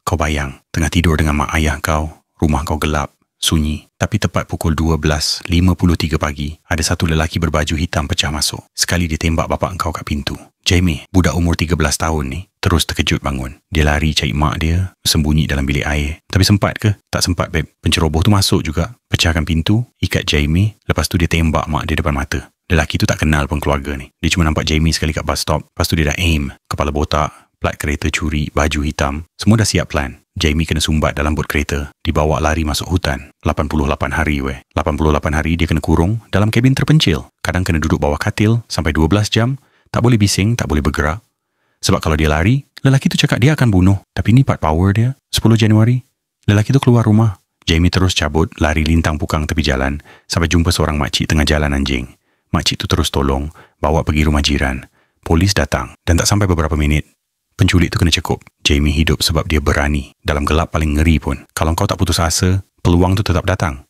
Kau bayang, tengah tidur dengan mak ayah kau, rumah kau gelap, sunyi. Tapi tepat pukul 12.53 pagi, ada satu lelaki berbaju hitam pecah masuk. Sekali dia tembak bapak kau kat pintu. Jamie, budak umur 13 tahun ni, terus terkejut bangun. Dia lari cari mak dia, sembunyi dalam bilik air. Tapi sempat ke? Tak sempat, babe. Penceroboh tu masuk juga, pecahkan pintu, ikat Jamie, lepas tu dia tembak mak dia depan mata. Lelaki tu tak kenal pun keluarga ni. Dia cuma nampak Jamie sekali kat bus stop, lepas tu dia dah aim, kepala botak, plat kereta curi, baju hitam. Semua dah siap plan. Jamie kena sumbat dalam bot kereta, dibawa lari masuk hutan. 88 hari 88 hari dia kena kurung dalam kabin terpencil. Kadang kena duduk bawah katil sampai 12 jam, tak boleh bising, tak boleh bergerak. Sebab kalau dia lari, lelaki tu cakap dia akan bunuh. Tapi ni part power dia. 10 Januari, lelaki tu keluar rumah. Jamie terus cabut, lari lintang pukang tepi jalan, sampai jumpa seorang makcik tengah jalan anjing. Makcik tu terus tolong, bawa pergi rumah jiran. Polis datang, dan tak sampai beberapa minit, penculik tu kena cekup. Jamie hidup sebab dia berani. Dalam gelap paling ngeri pun, kalau kau tak putus asa, peluang tu tetap datang.